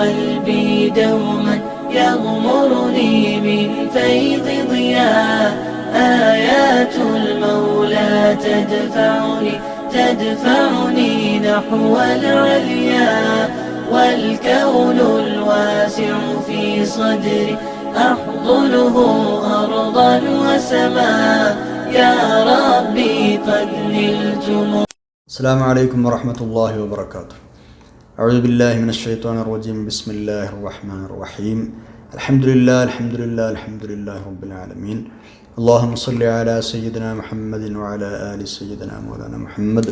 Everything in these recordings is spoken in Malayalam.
قلبي دوما يغمرني من فيض ضياء. آيات المولى تدفعني نحو العليا. والكون الواسع في صدري أحضنه أرضا وسماء. يا ربي قد نلت. السلام عليكم ورحمة الله وبركاته. أعوذ بالله من الشيطان الرجيم. بسم الله الرحمن الرحيم. الحمد لله رب العالمين. اللهم صل على سيدنا محمد وعلى آل سيدنا مولانا محمد.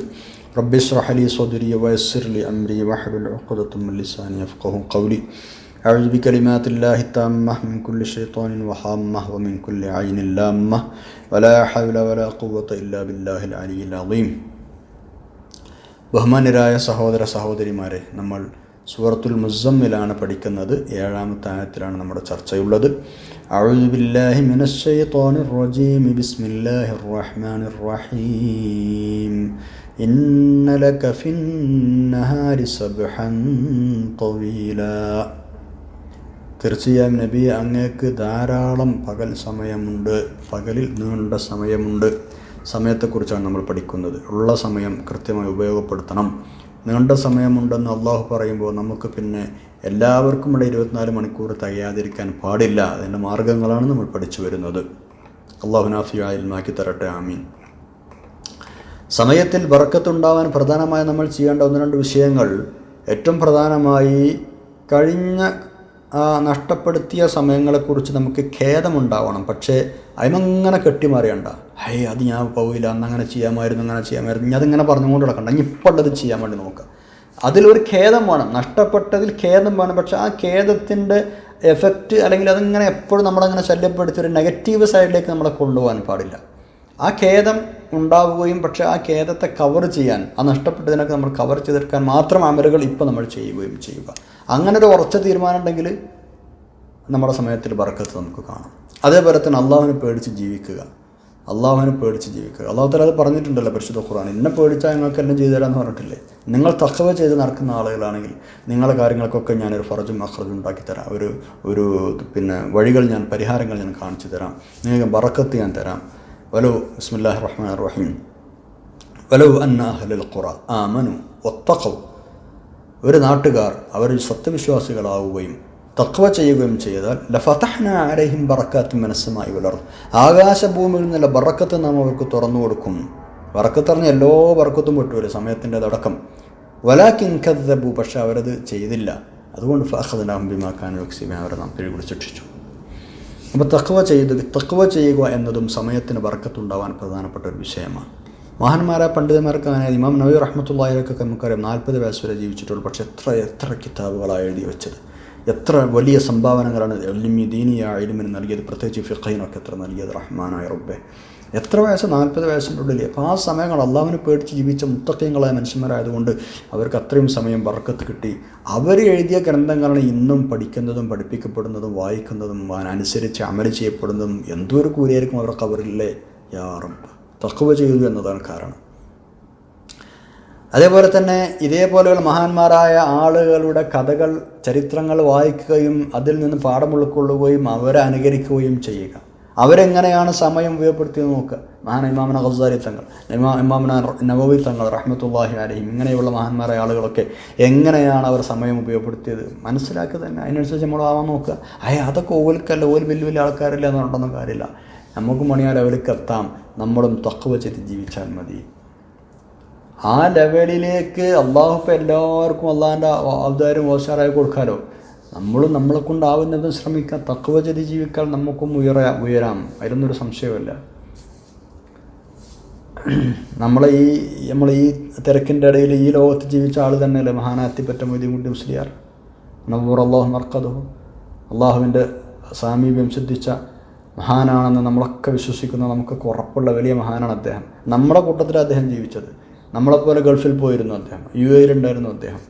رب اشرح لي صدري ويسر لي أمري واحلل عقدة من لساني يفقهوا قولي. أعوذ بكلمات الله التامة من كل شيطان وهامة ومن كل عين لامة ولا حول ولا قوة إلا بالله العلي العظيم. ബഹുമാന്യരായ സഹോദര സഹോദരിമാരെ, നമ്മൾ സൂറത്തുൽ മുസമ്മിലാണ് പഠിക്കുന്നത്. 7-ാമത്തെ ആയത്തിലാണ് നമ്മുടെ ചർച്ചയുള്ളത്. അഊദു ബില്ലാഹി മിനശ് ശൈത്വാനിർ റജീം. ബിസ്മില്ലാഹിർ റഹ്മാനിർ റഹീം. ഇന്ന ലക ഫിന്നഹാരി സബ്ഹൻ തവീലാ. തീർച്ചയായും നബിയെ, അങ്ങേക്ക് ധാരാളം പകൽ സമയമുണ്ട്, പകലിൽ നീണ്ട സമയമുണ്ട്. സമയത്തെക്കുറിച്ചാണ് നമ്മൾ പഠിക്കുന്നത്. ഉള്ള സമയം കൃത്യമായി ഉപയോഗപ്പെടുത്തണം. നീണ്ട സമയമുണ്ടെന്ന് അള്ളാഹു പറയുമ്പോൾ നമുക്ക് പിന്നെ എല്ലാവർക്കും ഇവിടെ 24 മണിക്കൂർ തികയാതിരിക്കാൻ പാടില്ല. അതിൻ്റെ മാർഗങ്ങളാണ് നമ്മൾ പഠിച്ചു വരുന്നത്. അള്ളാഹു നാഫിയായി ഇൽമാക്കി തരട്ടെ, ആമീൻ. സമയത്തിൽ ബർക്കത്തുണ്ടാവാൻ പ്രധാനമായി നമ്മൾ ചെയ്യേണ്ട 1-2 വിഷയങ്ങൾ. ഏറ്റവും പ്രധാനമായി കഴിഞ്ഞ നഷ്ടപ്പെടുത്തിയ സമയങ്ങളെക്കുറിച്ച് നമുക്ക് ഖേദമുണ്ടാവണം. പക്ഷേ അതിനങ്ങനെ കെട്ടിമാറിയണ്ട. അത് ഞാൻ പോവില്ല, അന്നങ്ങനെ ചെയ്യാമായിരുന്നു, ഇനി അതിങ്ങനെ പറഞ്ഞുകൊണ്ട് നടക്കണ്ട. ഇനി ഇപ്പോൾ ഉള്ളത് ചെയ്യാൻ വേണ്ടി നോക്കുക. അതിലൊരു ഖേദം വേണം, നഷ്ടപ്പെട്ടതിൽ ഖേദം വേണം. പക്ഷേ ആ ഖേദത്തിൻ്റെ എഫക്റ്റ് അല്ലെങ്കിൽ അതിങ്ങനെ എപ്പോഴും നമ്മളങ്ങനെ ശല്യപ്പെടുത്തി ഒരു നെഗറ്റീവ് സൈഡിലേക്ക് നമ്മളെ കൊണ്ടുപോകാൻ പാടില്ല. ആ ഖേദം ഉണ്ടാവുകയും പക്ഷേ ആ ഖേദത്തെ കവർ ചെയ്യാൻ, ആ നഷ്ടപ്പെട്ടതിനൊക്കെ നമ്മൾ കവർ ചെയ്തെടുക്കാൻ മാത്രം അമലുകൾ ഇപ്പോൾ നമ്മൾ ചെയ്യുകയും ചെയ്യുക. അങ്ങനെ ഒരു ഉറച്ച തീരുമാനം ഉണ്ടെങ്കിൽ നമ്മുടെ സമയത്തിൽ ബർക്കത്ത് നമുക്ക് കാണാം. അതേപോലെ തന്നെ അള്ളാഹുവിനെ പേടിച്ച് ജീവിക്കുക. അള്ളാഹു തആല അത് പറഞ്ഞിട്ടുണ്ടല്ലോ പരിശുദ്ധ ഖുർആൻ. എന്നെ പേടിച്ചാൽ നിങ്ങൾക്ക് എല്ലാം ചെയ്തു തരാമെന്ന് പറഞ്ഞിട്ടില്ലേ? നിങ്ങൾ തഖ്വ ചെയ്ത് നടക്കുന്ന ആളുകളാണെങ്കിൽ നിങ്ങളുടെ കാര്യങ്ങൾക്കൊക്കെ ഞാനൊരു ഫർജും അഖ്റജും ഉണ്ടാക്കി തരാം. ഒരു വഴികൾ പരിഹാരങ്ങൾ ഞാൻ കാണിച്ചു തരാം. നിങ്ങൾക്ക് ബർക്കത്ത് ഞാൻ തരാം. വലോ ബിസ്മില്ലാഹിർ റഹ്മാനിർ റഹീം. വലോ അന്ന അഹ്ലൽ ഖുറ ആമനു വത്തഖൗ. ഒരു നാട്ടുകാർ അവർ സത്യവിശ്വാസികളാവുകയും തഖ്വ ചെയ്യുകയും ചെയ്താൽ ലഫതഹ്ന അലൈഹിം ബറകാത്തും മിനസ്സമാഇ വൽ അർദ്. ആകാശഭൂമിയിൽ നിന്നുള്ള ബറക്കത്ത് നാം അവർക്ക് തുറന്നു കൊടുക്കും. ബറക്കത്ത് പറഞ്ഞ എല്ലാ ബറക്കത്തും വിട്ടു, സമയത്തിൻ്റെ അടക്കം. വലാകിൻ കദ്ദബു, പക്ഷെ അവരത് ചെയ്തില്ല. അതുകൊണ്ട് ഫഅഖദ്നാഹും ബിമാ കാനൂ യക്സിബൂൻ, അവരെ നാം പിടികൂടി ശിക്ഷിച്ചു. അപ്പോൾ തഖ്വ ചെയ്യുക എന്നതും സമയത്തിന് ബറക്കത്തുണ്ടാവാൻ പ്രധാനപ്പെട്ട ഒരു വിഷയമാണ്. മഹാന്മാരായ പണ്ഡിതന്മാർക്ക് അങ്ങനെ ഇമാം നവവി റഹ്മത്തുള്ളാഹി അലൈഹിയൊക്കെ നമുക്കറിയാം 40 വയസ്സ് വരെ ജീവിച്ചിട്ടുള്ളൂ. പക്ഷേ എത്ര കിതാബുകളാണ് എഴുതി വെച്ചത്, എത്ര വലിയ സംഭാവനകളാണ് ദീനിയ ഇൽമിന് നൽകിയത്, പ്രത്യേകിച്ച് ഫിഖഹിനൊക്കെ എത്ര നൽകിയത്. റഹ്മാനായ റബ്ബേ, എത്ര വയസ്സ്? 40 വയസ്സിൻ്റെ ഉള്ളിൽ. അപ്പോൾ ആ സമയങ്ങൾ അള്ളാഹുവിനെ പേടിച്ച് ജീവിച്ച മുത്തഖീങ്ങളായ മനുഷ്യന്മാരായതുകൊണ്ട് അവർക്ക് അത്രയും സമയം ബർക്കത്ത് കിട്ടി. അവർ എഴുതിയ ഗ്രന്ഥങ്ങളാണ് ഇന്നും പഠിക്കുന്നതും പഠിപ്പിക്കപ്പെടുന്നതും വായിക്കുന്നതും അനുസരിച്ച് അമൽ ചെയ്യപ്പെടുന്നതും. എന്തൊരു കൂലിയായിരിക്കും അവരുടെ ഖബറിലെ. യാ റബ്ബ്, തഖ്വ ചെയ്തു എന്നതാണ് കാരണം. അതേപോലെ തന്നെ ഇതേപോലെയുള്ള മഹാന്മാരായ ആളുകളുടെ കഥകൾ, ചരിത്രങ്ങൾ വായിക്കുകയും അതിൽ നിന്ന് പാഠം ഉൾക്കൊള്ളുകയും അവരെ അനുകരിക്കുകയും ചെയ്യുക. അവരെങ്ങനെയാണ് സമയം ഉപയോഗപ്പെടുത്തിയത് നോക്കുക. ഇമാമുന ഗസാലി തങ്ങൾ, ഇമാമുന നവവി തങ്ങൾ റഹ്മത്തുള്ളാഹി അലൈഹിം, ഇങ്ങനെയുള്ള മഹാന്മാരായ ആളുകളൊക്കെ എങ്ങനെയാണ് അവർ സമയം ഉപയോഗപ്പെടുത്തിയത് മനസ്സിലാക്കുക തന്നെ. അതിനനുസരിച്ച് നമ്മൾ ആവാൻ നോക്കുക. അതൊക്കെ ഓൽക്കല്ല, വലിയ ആൾക്കാരില്ല എന്നുണ്ടെന്നും കാര്യമില്ല. നമുക്ക് മണിയാൽ അവർക്ക് എത്താം. നമ്മളും തഖ്വ ചെയ്ത് ജീവിച്ചാൽ മതി. ആ ലെവലിലേക്ക് അള്ളാഹു ഇപ്പോൾ എല്ലാവർക്കും അള്ളാഹിൻ്റെ ഔദാര്യം ഓശാറായി കൊടുക്കാമല്ലോ. നമ്മളും നമ്മളെ കൊണ്ടാവുന്നതും ശ്രമിക്കാം. തഖ്വ ചെയ്ത് ജീവിക്കാൻ നമുക്കും ഉയരാം. അതിലൊന്നൊരു സംശയമില്ല. നമ്മൾ ഈ തിരക്കിൻ്റെ ഇടയിൽ ഈ ലോകത്ത് ജീവിച്ച ആൾ തന്നെയല്ലേ മഹാനാത്തിപ്പറ്റ മൊയ്തീൻകുട്ടി മുസ്ലിയാർ, നവ്വർ അല്ലാഹു മർഖദഹു. അള്ളാഹുവിൻ്റെ സാമീപ്യം സിദ്ധിച്ച മഹാനാണെന്ന് നമ്മളൊക്കെ വിശ്വസിക്കുന്ന, നമുക്കൊക്കെ ഉറപ്പുള്ള വലിയ മഹാനാണ് അദ്ദേഹം. നമ്മുടെ കൂട്ടത്തിൽ അദ്ദേഹം ജീവിച്ചത്. നമ്മളെപ്പോലെ ഗൾഫിൽ പോയിരുന്നു അദ്ദേഹം, UAE ഉണ്ടായിരുന്നു അദ്ദേഹം.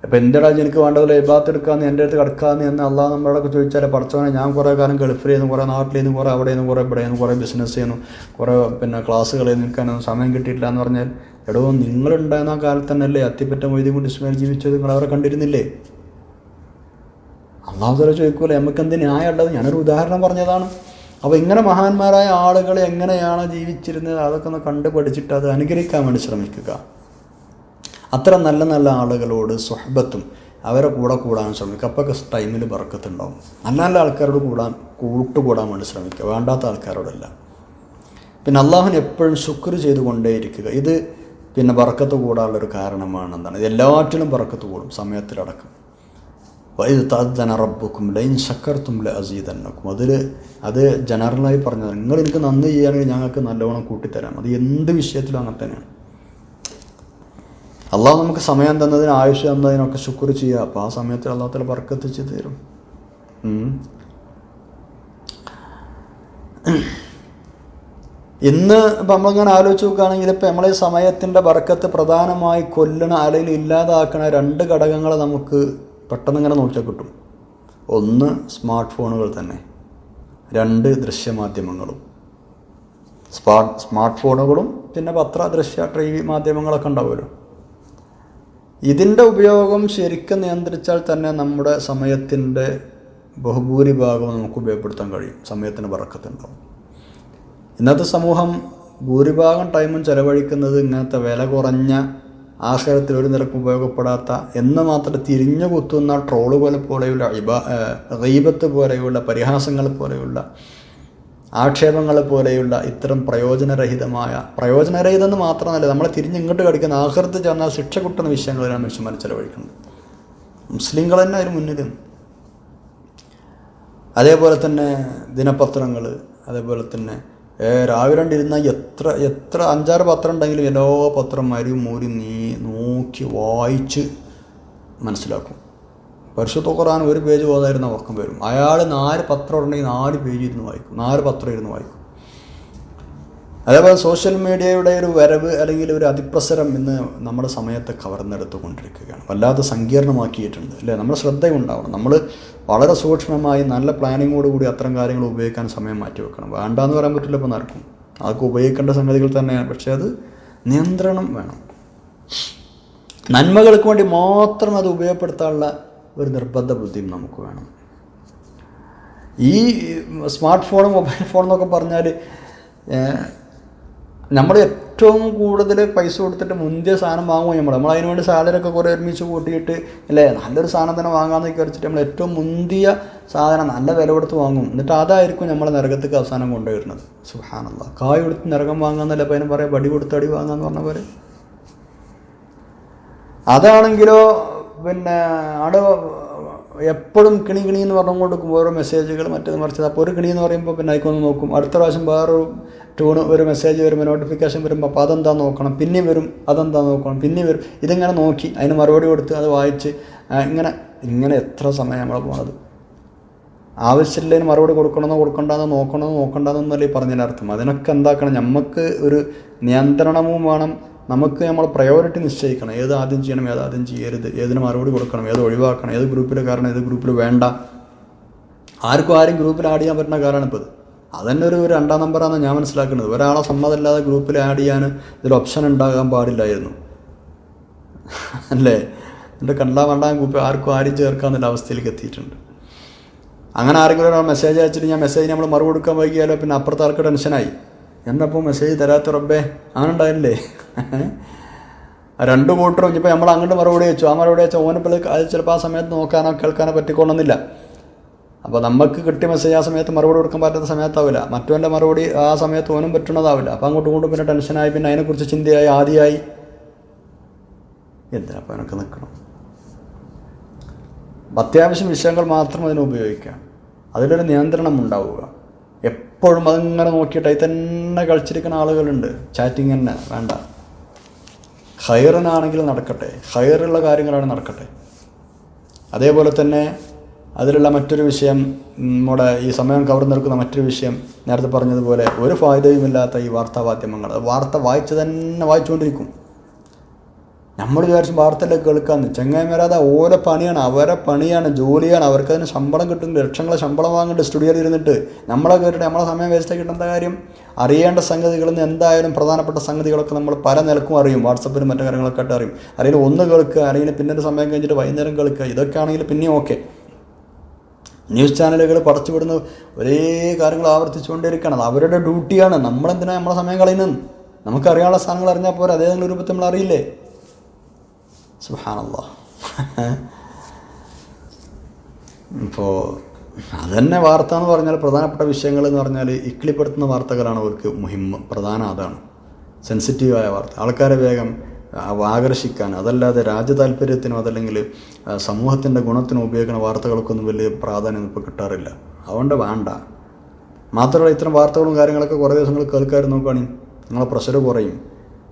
അപ്പോൾ എന്തിനാ എനിക്ക് വേണ്ടതില്ല ഇബാദത്ത് എടുക്കാമെന്ന് എൻ്റെ അടുത്ത് കിടക്കാമെന്ന് എന്ന് അള്ളാഹ് നമ്മളോടൊക്കെ ചോദിച്ചാൽ പഠിച്ചവനെ ഞാൻ കുറേ കാലം ഗൾഫിൽ ചെയ്യുന്നു, കുറേ നാട്ടിൽ ചെയ്യുന്നു, കുറേ അവിടെ നിന്ന്, കുറേ ഇവിടെ നിന്ന്, കുറേ ബിസിനസ് ചെയ്യുന്നു, കുറേ ക്ലാസ്സുകളിൽ നിൽക്കാനൊന്നും സമയം കിട്ടിയിട്ടില്ല എന്ന് പറഞ്ഞാൽ എടോ നിങ്ങളുണ്ടായിരുന്ന ആ കാലത്ത് തന്നെയല്ലേ അത്തിപ്പറ്റ മൊയ്തീൻ കുട്ടി ഇസ്മായിൽ ജീവിച്ചത്, നിങ്ങൾ അവരെ കണ്ടിരുന്നില്ലേ? അള്ളാഹു തആല ചോദിക്കൂലേ നമുക്ക് എന്ത് ന്യായമുള്ളത്? ഞാനൊരു ഉദാഹരണം പറഞ്ഞതാണ്. അപ്പോൾ ഇങ്ങനെ മഹാന്മാരായ ആളുകൾ എങ്ങനെയാണ് ജീവിച്ചിരുന്നത് അതൊക്കെ ഒന്ന് കണ്ടു പഠിച്ചിട്ട് അത് അനുകരിക്കാൻ വേണ്ടി ശ്രമിക്കുക. അത്ര നല്ല നല്ല ആളുകളോട് സുഹബത്തും അവരെ കൂടാൻ ശ്രമിക്കുക. അപ്പൊക്കെ ടൈമിൽ ബർക്കത്തുണ്ടാവും. നല്ല നല്ല ആൾക്കാരോട് കൂട്ടുകൂടാൻ വേണ്ടി ശ്രമിക്കുക, വേണ്ടാത്ത ആൾക്കാരോടല്ല. പിന്നെ അള്ളാഹുവിന് എപ്പോഴും ശുക്ർ ചെയ്തുകൊണ്ടേയിരിക്കുക. ഇത് ബർക്കത്ത് കൂടാനുള്ളൊരു കാരണമാണ്. എന്താണ്? ഇത് എല്ലാറ്റിലും ബർക്കത്ത് കൂടും, സമയത്തിലടക്കം. വഇദ് തഅദ്ദന റബ്ബുക്കും ലഇൻ ശക്കർതും ലഅസീദന്നകും. അത് ജനറലായി പറഞ്ഞത്, നിങ്ങൾ എനിക്ക് നന്ദി ചെയ്യുകയാണെങ്കിൽ ഞങ്ങൾക്ക് നല്ലവണ്ണം കൂട്ടിത്തരാം. അത് എന്ത് വിഷയത്തിലും അങ്ങനെ തന്നെയാണ്. അള്ളാഹു നമുക്ക് സമയം തന്നതിന്, ആയുഷ് തന്നതിനൊക്കെ ശുക്ർ ചെയ്യുക. അപ്പോൾ ആ സമയത്തിൽ അള്ളാഹു തആല ബർക്കത്ത് ചെയ്ത് തരും. ഇന്ന് ഇപ്പം നമ്മളിങ്ങനെ ആലോചിച്ച് നോക്കുകയാണെങ്കിൽ ഇപ്പം നമ്മളെ സമയത്തിൻ്റെ ബർക്കത്ത് പ്രധാനമായി കൊല്ലണ അല്ലെങ്കിൽ ഇല്ലാതാക്കണ 2 ഘടകങ്ങൾ നമുക്ക് പെട്ടെന്ന് ഇങ്ങനെ നോക്കിയാൽ കിട്ടും. 1 സ്മാർട്ട് ഫോണുകൾ തന്നെ, 2 ദൃശ്യമാധ്യമങ്ങളും. സ്മാർട്ട് ഫോണുകളും പിന്നെ പത്ര, ദൃശ്യ, TV മാധ്യമങ്ങളൊക്കെ ഉണ്ടാവുമല്ലോ. ഇതിൻ്റെ ഉപയോഗം ശരിക്കും നിയന്ത്രിച്ചാൽ തന്നെ നമ്മുടെ സമയത്തിൻ്റെ ബഹുഭൂരിഭാഗം നമുക്ക് ഉപയോഗപ്പെടുത്താൻ കഴിയും. സമയത്തിന് ബർക്കത്തുണ്ടാവും. ഇന്നത്തെ സമൂഹം ഭൂരിഭാഗം ടൈമും ചെലവഴിക്കുന്നത് ഇങ്ങനത്തെ വില കുറഞ്ഞ ആഖിറത്തിൽ ഒരു നിലക്കും ഉപയോഗപ്പെടാത്ത എന്ന് മാത്രം തിരിഞ്ഞു കുത്തുന്ന ട്രോളുകൾ പോലെയുള്ള ഗീബത്ത് പോലെയുള്ള പരിഹാസങ്ങൾ പോലെയുള്ള ആക്ഷേപങ്ങൾ പോലെയുള്ള ഇത്തരം പ്രയോജനരഹിതമെന്ന് മാത്രമല്ല, നമ്മളെ തിരിഞ്ഞിങ്ങോട്ട് കടിക്കുന്ന ആഖിറത്ത് ചെന്നാൽ ശിക്ഷ കിട്ടുന്ന വിഷയങ്ങളിലാണ് മനുഷ്യന്മാർ ചെലവഴിക്കുന്നത്. മുസ്ലിങ്ങൾ തന്നെ അതിന് മുന്നിൽ. അതേപോലെ തന്നെ ദിനപത്രങ്ങൾ, അതേപോലെ തന്നെ രാവിലെ ഇരുന്ന എത്ര 5-6 പത്രം ഉണ്ടെങ്കിലും എല്ലാ പത്രം മൂരി നോക്കി വായിച്ച് മനസ്സിലാക്കും. പരിശുദ്ധ ഖുർആൻ 1 പേജ് ഓതായിരുന്ന ഉറക്കം വരും. അയാൾ 4 പത്രം ഉണ്ടെങ്കിൽ 4 പേജ് ഇരുന്ന് വായിക്കും, 4 പത്രം ഇരുന്ന് വായിക്കും. അതേപോലെ സോഷ്യൽ മീഡിയയുടെ ഒരു വരവ് അല്ലെങ്കിൽ ഒരു അതിപ്രസരം ഇന്ന് നമ്മുടെ സമയത്തെ കവർന്നെടുത്തുകൊണ്ടിരിക്കുകയാണ്. വല്ലാതെ സങ്കീർണമാക്കിയിട്ടുണ്ട് അല്ലേ? നമ്മുടെ ശ്രദ്ധയുണ്ടാവണം. നമ്മൾ വളരെ സൂക്ഷ്മമായി നല്ല പ്ലാനിങ്ങോടുകൂടി അത്തരം കാര്യങ്ങൾ ഉപയോഗിക്കാൻ സമയം മാറ്റി വെക്കണം. വേണ്ടാന്ന് പറയാൻ പറ്റില്ല, ഇപ്പോൾ നടക്കും. അതൊക്കെ ഉപയോഗിക്കേണ്ട സംഗതികൾ തന്നെയാണ്. പക്ഷേ അത് നിയന്ത്രണം വേണം. നന്മകൾക്ക് വേണ്ടി മാത്രം അത് ഉപയോഗപ്പെടുത്താനുള്ള ഒരു നിർബന്ധ ബുദ്ധിയും നമുക്ക് വേണം. ഈ സ്മാർട്ട് ഫോൺ, മൊബൈൽ ഫോൺ എന്നൊക്കെ പറഞ്ഞാൽ നമ്മൾ ഏറ്റവും കൂടുതൽ പൈസ കൊടുത്തിട്ട് മുന്തിയ സാധനം വാങ്ങുമ്പോൾ നമ്മളതിന് വേണ്ടി സാലറിയൊക്കെ കുറേ ഒരുമിച്ച് കൂട്ടിയിട്ട് അല്ലേ നല്ലൊരു സാധനം തന്നെ വാങ്ങാമെന്ന് വിചാരിച്ചിട്ട് നമ്മൾ ഏറ്റവും മുന്തിയ സാധനം നല്ല വില കൊടുത്ത് വാങ്ങും. എന്നിട്ട് അതായിരിക്കും നമ്മളെ നരകത്തേക്ക് അവസാനം കൊണ്ടുവരുന്നത്. സുബ്ഹാനല്ലാഹ്. കായ് കൊടുത്ത് നരകം വാങ്ങാന്നല്ല അപ്പോൾ അതിന് പറയാം, വടി കൊടുത്ത് അടി വാങ്ങാന്ന് പറഞ്ഞ പോലെ. അതാണെങ്കിലോ അവിടെ എപ്പോഴും കിണി എന്ന് പറഞ്ഞു കൊടുക്കും ഓരോ മെസ്സേജുകൾ, മറ്റേത് മറിച്ചത്. അപ്പോൾ ഒരു കിണി എന്ന് പറയുമ്പോൾ അതിക്കൊന്ന് നോക്കും. അടുത്ത പ്രാവശ്യം വേറൊരു ട്യൂണ്, ഒരു മെസ്സേജ് വരുമ്പോൾ, നോട്ടിഫിക്കേഷൻ വരുമ്പോൾ അപ്പോൾ അതെന്താ നോക്കണം, പിന്നെ വരും, അതെന്താ നോക്കണം, പിന്നെ വരും. ഇതിങ്ങനെ നോക്കി അതിന് മറുപടി കൊടുത്ത് അത് വായിച്ച് ഇങ്ങനെ എത്ര സമയം നമ്മൾ പോണത്. ആവശ്യമില്ലതിന് മറുപടി കൊടുക്കണ്ടെന്ന് നോക്കണ്ടെന്നല്ലേ പറഞ്ഞതിൻ്റെ അർത്ഥം. അതിനൊക്കെ എന്താക്കണം, നമുക്ക് ഒരു നിയന്ത്രണവും വേണം. നമുക്ക് നമ്മൾ പ്രയോറിറ്റി നിശ്ചയിക്കണം. ഏത് ആദ്യം ചെയ്യണം, ഏതാദ്യം ചെയ്യരുത്, ഏതിന് മറുപടി കൊടുക്കണം, ഏത് ഒഴിവാക്കണം, ഏത് ഗ്രൂപ്പിൽ കാരണം, ഏത് ഗ്രൂപ്പിൽ വേണ്ട. ആരും ഗ്രൂപ്പിൽ ആഡ് ചെയ്യാൻ പറ്റുന്ന കാലമാണ് ഇപ്പോൾ ഇത്. അതന്നെ ഒരു 2ാം നമ്പറാണെന്ന് ഞാൻ മനസ്സിലാക്കുന്നത്. ഒരാളെ സമ്മതമില്ലാതെ ഗ്രൂപ്പിൽ ആഡ് ചെയ്യാൻ ഇതിൽ ഓപ്ഷൻ ഉണ്ടാകാൻ പാടില്ലായിരുന്നു അല്ലേ? എൻ്റെ വേണ്ട ഗ്രൂപ്പിൽ ആരും ചേർക്കാമെന്നുള്ള അവസ്ഥയിലേക്ക് എത്തിയിട്ടുണ്ട്. അങ്ങനെ ആരെങ്കിലും ഒരാൾ മെസ്സേജ് അയച്ചിട്ട് ഞാൻ മെസ്സേജ് നമ്മൾ മറുപടി കൊടുക്കാൻ വൈകിയാലോ പിന്നെ അപ്പുറത്തെ ആൾക്ക് ടെൻഷനായി. എന്നപ്പോൾ മെസ്സേജ് തരാത്ത റബ്ബേ, അങ്ങനെ ഉണ്ടായില്ലേ? 2 കൂട്ടരും ഇനിയിപ്പോൾ നമ്മൾ അങ്ങോട്ട് മറുപടി വെച്ചു, ആ മറുപടി വെച്ചാൽ ഓനിപ്പോൾ അത് ചിലപ്പോൾ ആ സമയത്ത് നോക്കാനോ കേൾക്കാനോ പറ്റിക്കൊള്ളുന്നില്ല. അപ്പോൾ നമുക്ക് കിട്ടിയ മെസ്സേജ് ആ സമയത്ത് മറുപടി കൊടുക്കാൻ പറ്റാത്ത സമയത്താവില്ല, മറ്റവൻ്റെ മറുപടി ആ സമയത്ത് ഓനും പറ്റുന്നതാവില്ല. അപ്പോൾ അങ്ങോട്ടും ഇങ്ങോട്ടും പിന്നെ ടെൻഷനായി, പിന്നെ അതിനെക്കുറിച്ച് ചിന്തയായി, ആദ്യമായി. എന്തിനപ്പോൾ അതിനൊക്കെ നിൽക്കണം? അത്യാവശ്യം വിഷയങ്ങൾ മാത്രം അതിനെ ഉപയോഗിക്കാം. അതിലൊരു നിയന്ത്രണം ഉണ്ടാവുക. എപ്പോഴും അതിങ്ങനെ നോക്കിയിട്ട് അതിൽ തന്നെ കളിച്ചിരിക്കുന്ന ആളുകളുണ്ട്. ചാറ്റിങ് തന്നെ വേണ്ട. ഖൈറിനാണെങ്കിൽ നടക്കട്ടെ, ഖൈറുള്ള കാര്യങ്ങളാണ് നടക്കട്ടെ. അതേപോലെ തന്നെ അതിലുള്ള മറ്റൊരു വിഷയം, നമ്മുടെ ഈ സമയം കവർന്നെടുക്കുന്ന മറ്റൊരു വിഷയം, നേരത്തെ പറഞ്ഞതുപോലെ ഒരു ഫായ്ദയുമില്ലാത്ത ഈ വാർത്താമാധ്യമങ്ങൾ. വാർത്ത വായിച്ചുകൊണ്ടിരിക്കും. നമ്മൾ വിചാരിച്ച് വാർത്തയിലേക്ക് കേൾക്കാമെന്ന്. ചങ്ങായിമാരാതെ ഓരോ പണിയാണ്, അവരെ പണിയാണ്, ജോലിയാണ്. അവർക്കതിന് ശമ്പളം കിട്ടുന്നുണ്ട്, ലക്ഷങ്ങളെ ശമ്പളം വാങ്ങുന്നുണ്ട് സ്റ്റുഡിയോയിൽ ഇരുന്നിട്ട്. നമ്മളെ കേട്ടിട്ട് നമ്മളെ സമയം വേസ്റ്റ് കിട്ടേണ്ട കാര്യം? അറിയേണ്ട സംഗതികളിൽ നിന്ന് എന്തായാലും പ്രധാനപ്പെട്ട സംഗതികളൊക്കെ നമ്മൾ പല നിലക്കും അറിയും. വാട്സപ്പിലും മറ്റു കാര്യങ്ങളൊക്കെ ആയിട്ട് അറിയും. അല്ലെങ്കിൽ ഒന്ന് കേൾക്കുക, അല്ലെങ്കിൽ പിന്നീട് സമയം കഴിഞ്ഞിട്ട് വൈകുന്നേരം കേൾക്കുക. ഇതൊക്കെ ആണെങ്കിൽ പിന്നെയും ഓക്കെ. ന്യൂസ് ചാനലുകൾ പടച്ചുവിടുന്ന ഒരേ കാര്യങ്ങൾ ആവർത്തിച്ചുകൊണ്ടിരിക്കുകയാണ്. അത് അവരുടെ ഡ്യൂട്ടിയാണ്. നമ്മളെന്തിനാണ് നമ്മളെ സമയം കളയുന്നത്? നമുക്കറിയാനുള്ള സാധനങ്ങൾ അറിഞ്ഞാൽ പോരാ, അതേതെങ്കിലും രൂപത്തിൽ നമ്മൾ അറിയില്ലേ? സുബ്ഹാനല്ലാഹ്. ഇപ്പോൾ അതന്നെ വാർത്ത എന്ന് പറഞ്ഞാൽ, പ്രധാനപ്പെട്ട വിഷയങ്ങൾ എന്ന് പറഞ്ഞാൽ ഇക്കിളിപ്പെടുത്തുന്ന വാർത്തകളാണ് അവർക്ക് പ്രധാനം. അതാണ് സെൻസിറ്റീവായ വാർത്ത, ആൾക്കാരെ വേഗം ആകർഷിക്കാൻ. അതല്ലാതെ രാജ്യ താല്പര്യത്തിനോ അതല്ലെങ്കിൽ സമൂഹത്തിൻ്റെ ഗുണത്തിനോ ഉപയോഗിക്കുന്ന വാർത്തകൾക്കൊന്നും വലിയ പ്രാധാന്യം ഇപ്പോൾ കിട്ടാറില്ല. അതുകൊണ്ട് വേണ്ട. മാത്രമല്ല, ഇത്തരം വാർത്തകളും കാര്യങ്ങളൊക്കെ കുറേ ദിവസങ്ങൾ കേൾക്കാറ് നോക്കുകയാണെങ്കിൽ നിങ്ങളെ പ്രഷർ കുറയും,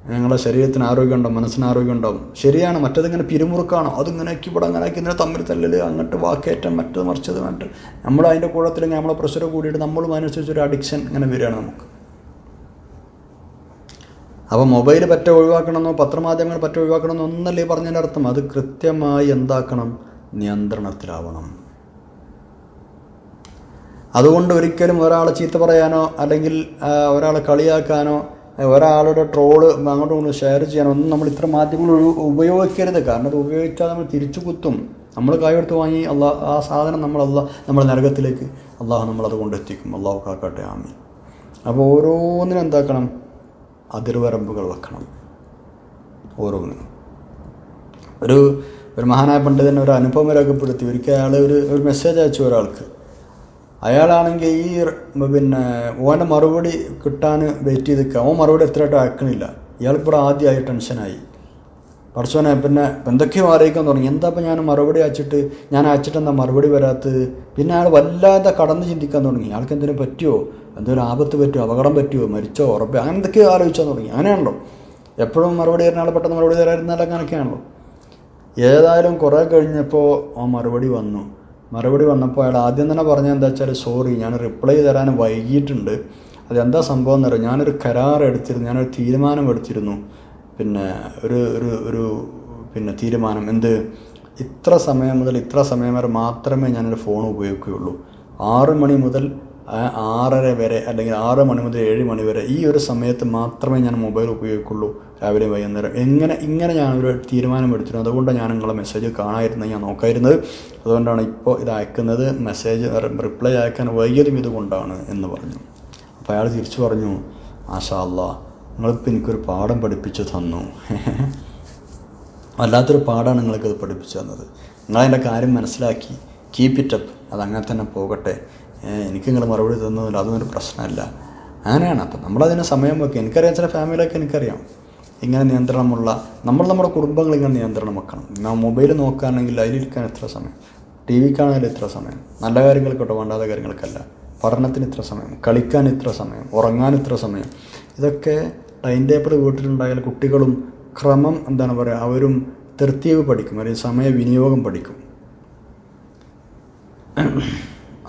നിങ്ങളുടെ ശരീരത്തിന് ആരോഗ്യം ഉണ്ടാവും, മനസ്സിന് ആരോഗ്യം ഉണ്ടാവും. ശരിയാണ്. മറ്റതിങ്ങനെ പിരിമുറുക്കാണോ, അതിങ്ങനെ ഇവിടെ അങ്ങനെ ആക്കി ഇങ്ങനെ തമ്മിൽ തല്ലൽ, അങ്ങോട്ട് വാക്കേറ്റം, മറ്റത് മറിച്ചത് മറ്റ്, നമ്മൾ അതിൻ്റെ കൂടത്തിലെങ്കിൽ നമ്മളെ പ്രഷർ കൂടിയിട്ട് നമ്മളും അതിനനുസരിച്ചൊരു അഡിക്ഷൻ ഇങ്ങനെ വരികയാണ് നമുക്ക്. അപ്പോൾ മൊബൈൽ പറ്റ ഒഴിവാക്കണമെന്നോ പത്രമാധ്യമങ്ങൾ പറ്റ ഒഴിവാക്കണമെന്നോ ഒന്നല്ലേ പറഞ്ഞതിൻ്റെ അർത്ഥം. അത് കൃത്യമായി എന്താക്കണം? നിയന്ത്രണത്തിലാവണം. അതുകൊണ്ട് ഒരിക്കലും ഒരാളെ ചീത്ത പറയാനോ അല്ലെങ്കിൽ ഒരാളെ കളിയാക്കാനോ ഒരാളുടെ ട്രോള് അങ്ങോട്ടും ഇങ്ങോട്ടും ഷെയർ ചെയ്യാനോ ഒന്നും നമ്മൾ ഇത്തരം മാധ്യമങ്ങൾ ഉപയോഗിക്കരുത്. കാരണം അത് ഉപയോഗിച്ചാൽ നമ്മൾ തിരിച്ചു കുത്തും. നമ്മൾ കായെടുത്ത് വാങ്ങി ആ സാധനം നമ്മൾ നരകത്തിലേക്ക് അള്ളാഹു നമ്മളത് കൊണ്ടെത്തിക്കും. അള്ളാഹു കാക്കട്ടെ, ആമീൻ. അപ്പോൾ ഓരോന്നിനും എന്താക്കണം? അതിർവരമ്പുകൾ വെക്കണം. ഓരോന്നിനും ഒരു മഹാനായ പണ്ഡിതൻ ഒരു അനുഭവം രേഖപ്പെടുത്തി. ഒരിക്കൽ അയാൾ ഒരു മെസ്സേജ് അയച്ചു ഒരാൾക്ക്. അയാളാണെങ്കിൽ ഓൻ്റെ മറുപടി കിട്ടാൻ വെയിറ്റ് ചെയ്ത് നിൽക്കുക. ഓൻ മറുപടി എത്രയായിട്ട് അയക്കണില്ല. ഇയാൾക്കിവിടെ ആദ്യമായി ടെൻഷനായി. പഠിച്ചോനെ എന്തൊക്കെയോ അറിയിക്കാൻ തുടങ്ങി. എന്താ ഇപ്പം ഞാൻ അയച്ചിട്ട് എന്താ മറുപടി വരാത്തത്? പിന്നെ അയാൾ വല്ലാതെ കടന്ന് ചിന്തിക്കാൻ തുടങ്ങി. അയാൾക്ക് എന്തെങ്കിലും പറ്റുമോ, എന്തെങ്കിലും ആപത്ത് പറ്റുമോ, അപകടം പറ്റുമോ, മരിച്ചോ, ഉറപ്പോ, അങ്ങനെ എന്തൊക്കെയോ ആലോചിച്ചാൽ തുടങ്ങി. അങ്ങനെയാണല്ലോ എപ്പോഴും മറുപടി തരുന്ന ആൾ പെട്ടെന്ന് മറുപടി തരാതിരുന്നാലും അങ്ങനെയൊക്കെയാണല്ലോ. ഏതായാലും കുറേ കഴിഞ്ഞപ്പോൾ ആ മറുപടി വന്നപ്പോൾ അയാൾ ആദ്യം തന്നെ പറഞ്ഞത് എന്താ വെച്ചാൽ, സോറി, ഞാൻ റിപ്ലൈ തരാൻ വൈകിയിട്ടുണ്ട്. അതെന്താ സംഭവം എന്ന് അറിയാം, ഞാനൊരു കരാർ എടുത്തിരുന്നു, ഞാനൊരു തീരുമാനം എടുത്തിരുന്നു. ഒരു തീരുമാനം എന്ത്, ഇത്ര സമയം മുതൽ ഇത്ര സമയം വരെ മാത്രമേ ഞാനൊരു ഫോൺ ഉപയോഗിക്കുകയുള്ളൂ. 6 മണി മുതൽ 6:30 വരെ അല്ലെങ്കിൽ 6 മണി മുതൽ 7 മണി വരെ ഈ ഒരു സമയത്ത് മാത്രമേ ഞാൻ മൊബൈൽ ഉപയോഗിക്കുള്ളൂ, രാവിലെ വൈകുന്നേരം. ഇങ്ങനെ ഞാനൊരു തീരുമാനം എടുത്തിരുന്നു. അതുകൊണ്ടാണ് ഞാൻ നിങ്ങളെ മെസ്സേജ് കാണാതിരുന്നത്, ഞാൻ നോക്കാതിരുന്നത്. അതുകൊണ്ടാണ് ഇപ്പോൾ ഇത് അയക്കുന്നത്. മെസ്സേജ് റിപ്ലൈ അയക്കാൻ വൈകിയതും ഇതുകൊണ്ടാണ് എന്ന് പറഞ്ഞു. അപ്പോൾ അയാൾ തിരിച്ചു പറഞ്ഞു, മാഷാ അല്ലാഹ്, നിങ്ങളിപ്പോൾ എനിക്കൊരു പാഠം പഠിപ്പിച്ചു തന്നു. വല്ലാത്തൊരു പാഠമാണ് നിങ്ങൾക്കത് പഠിപ്പിച്ചു തന്നത്. നിങ്ങളതിൻ്റെ കാര്യം മനസ്സിലാക്കി. കീപ്പ് ഇറ്റ് അപ്പ്, അതങ്ങനെ തന്നെ പോകട്ടെ. എനിക്ക് നിങ്ങൾ മറുപടി തന്നതില്ല, അതൊന്നും പ്രശ്നമല്ല. അങ്ങനെയാണ്. അപ്പം നമ്മളതിന് സമയം വെക്കുക. എനിക്കറിയാം, ചില ഫാമിലിയൊക്കെ എനിക്കറിയാം ഇങ്ങനെ നിയന്ത്രണമുള്ള നമ്മുടെ കുടുംബങ്ങൾ ഇങ്ങനെ നിയന്ത്രണം വെക്കണം. മൊബൈൽ നോക്കുകയാണെങ്കിൽ അതിലിരിക്കാൻ എത്ര സമയം, ടി വിക്കാണെങ്കിൽ ഇത്ര സമയം, നല്ല കാര്യങ്ങൾക്കോട്ടെ, വേണ്ടാത്ത കാര്യങ്ങൾക്കല്ല, പഠനത്തിന് ഇത്ര സമയം, കളിക്കാൻ ഇത്ര സമയം, ഉറങ്ങാൻ ഇത്ര സമയം. ഇതൊക്കെ ടൈം ടേബിൾ വീട്ടിലുണ്ടായാൽ കുട്ടികളും ക്രമം അവരും തെർത്തീവ് പഠിക്കും, അല്ലെങ്കിൽ സമയ വിനിയോഗം പഠിക്കും.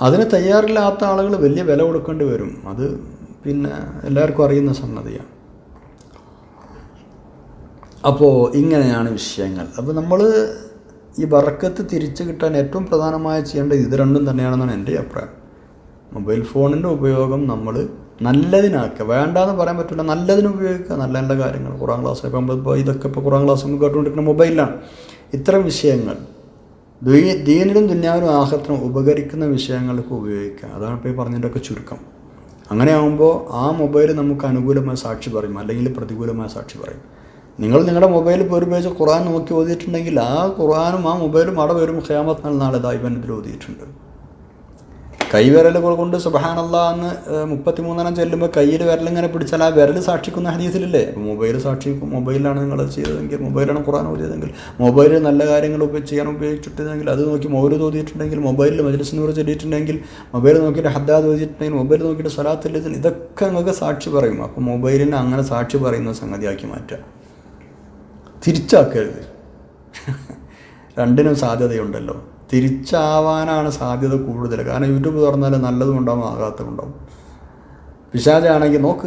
അതിന് തയ്യാറില്ലാത്ത ആളുകൾ വലിയ വില കൊടുക്കേണ്ടി വരും. അത് പിന്നെ എല്ലാവർക്കും അറിയുന്ന സംഗതിയാണ്. അപ്പോൾ ഇങ്ങനെയാണ് വിഷയങ്ങൾ. അപ്പോൾ നമ്മൾ ഈ ബറക്കത്ത് തിരിച്ചു കിട്ടാൻ ഏറ്റവും പ്രധാനമായി ചെയ്യേണ്ടത് ഇത് രണ്ടും തന്നെയാണെന്നാണ് എൻ്റെ അഭിപ്രായം. മൊബൈൽ ഫോണിൻ്റെ ഉപയോഗം നമ്മൾ നല്ലതിനാക്കുക, വേണ്ടാന്ന് പറയാൻ പറ്റില്ല, നല്ലതിന് ഉപയോഗിക്കുക. നല്ല നല്ല കാര്യങ്ങൾ, ഖുർആൻ ക്ലാസ്, ഇപ്പോൾ ഇതൊക്കെ ഇപ്പോൾ ഖുർആൻ ക്ലാസ് നമുക്ക് കേട്ടുകൊണ്ടിരിക്കുന്ന മൊബൈലിലാണ്. ഇത്തരം വിഷയങ്ങൾ ദീനിലും ദുന്യാവിനും ആഖിറത്തിനും ഉപകരിക്കുന്ന വിഷയങ്ങൾക്ക് ഉപയോഗിക്കുക. അതാണ് ഇപ്പോൾ ഈ പറഞ്ഞതിൻ്റെയൊക്കെ ചുരുക്കം. അങ്ങനെ ആകുമ്പോൾ ആ മൊബൈൽ നമുക്ക് അനുകൂലമായ സാക്ഷി പറയും, അല്ലെങ്കിൽ പ്രതികൂലമായ സാക്ഷി പറയും. നിങ്ങളുടെ മൊബൈലിൽ ഇപ്പോൾ ഒരു പേജ് ഖുർആൻ നോക്കി ഓതിയിട്ടുണ്ടെങ്കിൽ ആ ഖുർആനും ആ മൊബൈലും അവിടെ വരും. ഖിയാമത്ത് നാളെ ദൈവത്തിൽ ഓതിയിട്ടുണ്ട്. കൈവിരലുകൾ കൊണ്ട് സുബ്ഹാനല്ലാഹ് എന്ന് 33 ചെല്ലുമ്പോൾ കയ്യിൽ വിരലിങ്ങനെ പിടിച്ചാൽ ആ വിരൽ സാക്ഷിക്കുന്ന ഹദീസിലില്ലേ? അപ്പോൾ മൊബൈൽ സാക്ഷിക്കും. മൊബൈലിലാണ് നിങ്ങൾ ചെയ്തതെങ്കിൽ, മൊബൈലാണ് ഖുർആൻ ഓതിയതെങ്കിൽ, മൊബൈലിൽ നല്ല കാര്യങ്ങൾ ചെയ്യാൻ ഉപയോഗിച്ചിട്ടുണ്ടെങ്കിൽ അത് നോക്കി മൗലിദ് ഓതിയിട്ടുണ്ടെങ്കിൽ, മൊബൈലിൽ മജ്ലിസ് നൂർ ചൊല്ലിയിട്ടുണ്ടെങ്കിൽ, മൊബൈൽ നോക്കിയിട്ട് ഹദ്ദാദ് ഓതിയിട്ടുണ്ടെങ്കിൽ, മൊബൈൽ നോക്കിയിട്ട് സ്വലാത്ത് ഇതൊക്കെ നിങ്ങൾക്ക് സാക്ഷി പറയും. അപ്പോൾ മൊബൈലിനെ അങ്ങനെ സാക്ഷി പറയുന്ന സംഗതിയാക്കി മാറ്റുക, തിരിച്ചാക്കരുത്. രണ്ടിനും സാധ്യതയുണ്ടല്ലോ. തിരിച്ചാവാനാണ് സാധ്യത കൂടുതൽ. കാരണം യൂട്യൂബ് തുറന്നാൽ നല്ലതും ഉണ്ടാവും, ആകാത്തതും ഉണ്ടാവും. പിശാചാണെങ്കിൽ നോക്ക്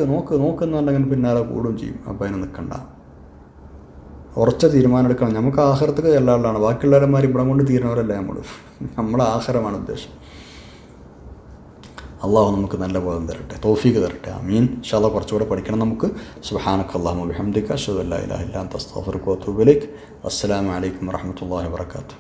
എന്നുണ്ടെങ്കിൽ പിന്നാലെ കൂടുകയും ചെയ്യും. അപ്പോൾ അതിന് നിൽക്കണ്ട. ഉറച്ച തീരുമാനം എടുക്കണം. നമുക്ക് ആഖിറത്തേക്ക് എല്ലാ ആളാണ്, ബാക്കിയുള്ളവരന്മാർ ഇവിടെ കൊണ്ട് തീരുന്നവരല്ല. നമ്മൾ ആഖിറമാണ് ഉദ്ദേശം. അള്ളാഹു നമുക്ക് നല്ല ബോധം തരട്ടെ, തൗഫീഖ് തരട്ടെ. ആമീൻ. ഇൻഷാ അല്ലാഹ് കുറച്ചുകൂടെ പഠിക്കണം നമുക്ക്. സുബ്ഹാനക അല്ലാഹുമ്മ വബിഹംദിക അശ്ഹദു അല്ലാ ഇലാഹ ഇല്ലാ അൻത അസ്തഗ്ഫിറുക വഅതൂബു ഇലൈക്. അസ്സലാമു അലൈക്കും വറഹ്മത്തുള്ളാഹി വബറകാതുഹു.